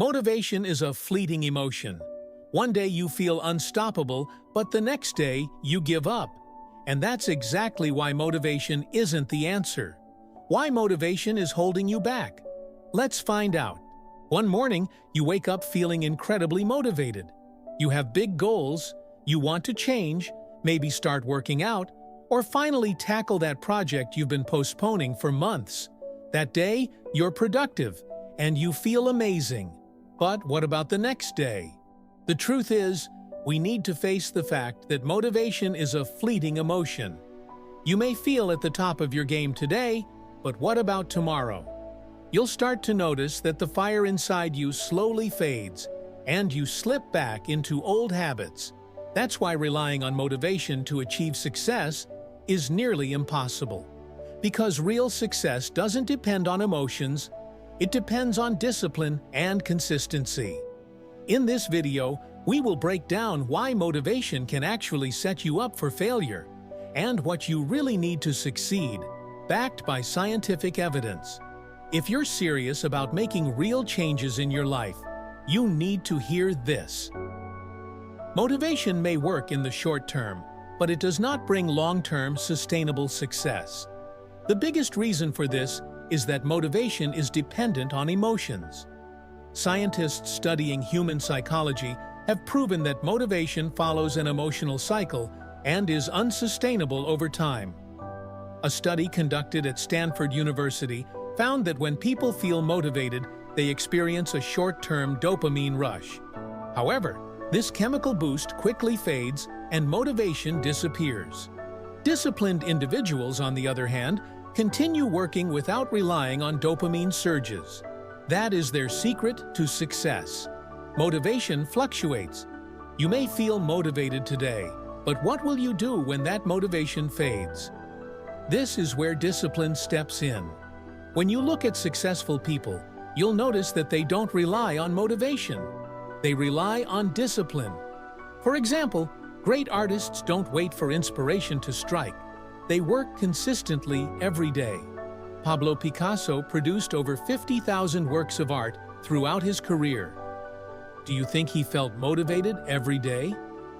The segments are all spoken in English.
Motivation is a fleeting emotion. One day you feel unstoppable, but the next day you give up. And that's exactly why motivation isn't the answer. Why motivation is holding you back? Let's find out. One morning, you wake up feeling incredibly motivated. You have big goals, you want to change, maybe start working out, or finally tackle that project you've been postponing for months. That day, you're productive, and you feel amazing. But what about the next day? The truth is, we need to face the fact that motivation is a fleeting emotion. You may feel at the top of your game today, but what about tomorrow? You'll start to notice that the fire inside you slowly fades, and you slip back into old habits. That's why relying on motivation to achieve success is nearly impossible. Because real success doesn't depend on emotions, it depends on discipline and consistency. In this video, we will break down why motivation can actually set you up for failure and what you really need to succeed, backed by scientific evidence. If you're serious about making real changes in your life, you need to hear this. Motivation may work in the short term, but it does not bring long-term sustainable success. The biggest reason for this is that motivation is dependent on emotions. Scientists studying human psychology have proven that motivation follows an emotional cycle and is unsustainable over time. A study conducted at Stanford University found that when people feel motivated, they experience a short-term dopamine rush. However, this chemical boost quickly fades and motivation disappears. Disciplined individuals, on the other hand, continue working without relying on dopamine surges. That is their secret to success. Motivation fluctuates. You may feel motivated today, but what will you do when that motivation fades? This is where discipline steps in. When you look at successful people, you'll notice that they don't rely on motivation. They rely on discipline. For example, great artists don't wait for inspiration to strike. They work consistently every day. Pablo Picasso produced over 50,000 works of art throughout his career. Do you think he felt motivated every day?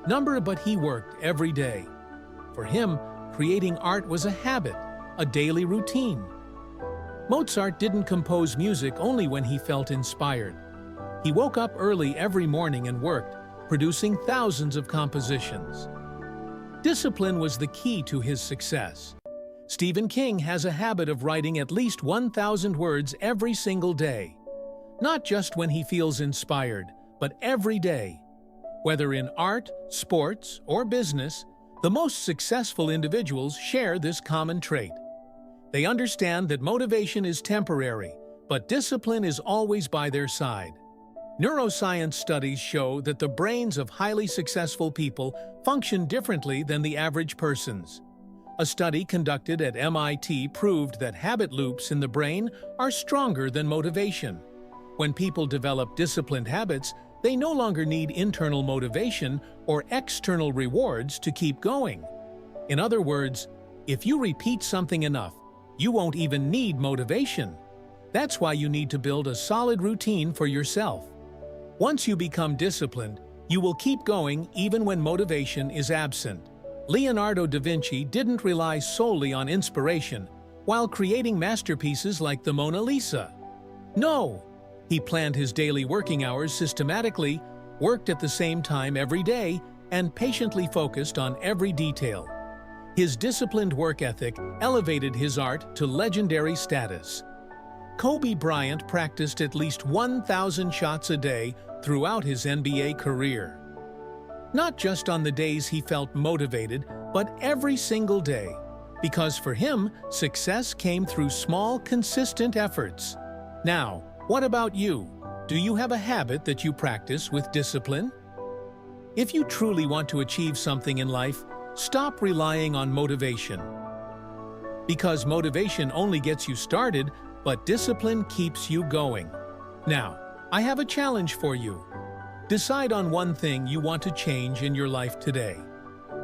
No, but he worked every day. For him, creating art was a habit, a daily routine. Mozart didn't compose music only when he felt inspired. He woke up early every morning and worked, producing thousands of compositions. Discipline was the key to his success. Stephen King has a habit of writing at least 1,000 words every single day. Not just when he feels inspired, but every day. Whether in art, sports, or business, the most successful individuals share this common trait. They understand that motivation is temporary, but discipline is always by their side. Neuroscience studies show that the brains of highly successful people function differently than the average person's. A study conducted at MIT proved that habit loops in the brain are stronger than motivation. When people develop disciplined habits, they no longer need internal motivation or external rewards to keep going. In other words, if you repeat something enough, you won't even need motivation. That's why you need to build a solid routine for yourself. Once you become disciplined, you will keep going even when motivation is absent. Leonardo da Vinci didn't rely solely on inspiration while creating masterpieces like the Mona Lisa. No, he planned his daily working hours systematically, worked at the same time every day, and patiently focused on every detail. His disciplined work ethic elevated his art to legendary status. Kobe Bryant practiced at least 1,000 shots a day throughout his NBA career. Not just on the days he felt motivated, but every single day. Because for him, success came through small, consistent efforts. Now, what about you? Do you have a habit that you practice with discipline? If you truly want to achieve something in life, stop relying on motivation. Because motivation only gets you started, but discipline keeps you going. Now, I have a challenge for you. Decide on one thing you want to change in your life today.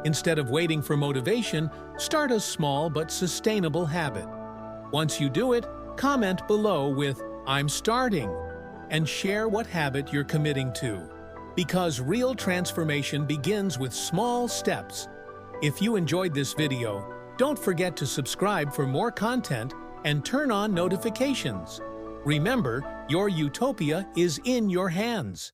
Instead of waiting for motivation, start a small but sustainable habit. Once you do it, comment below with "I'm starting." and share what habit you're committing to. Because real transformation begins with small steps. If you enjoyed this video, don't forget to subscribe for more content and turn on notifications. Remember, your utopia is in your hands.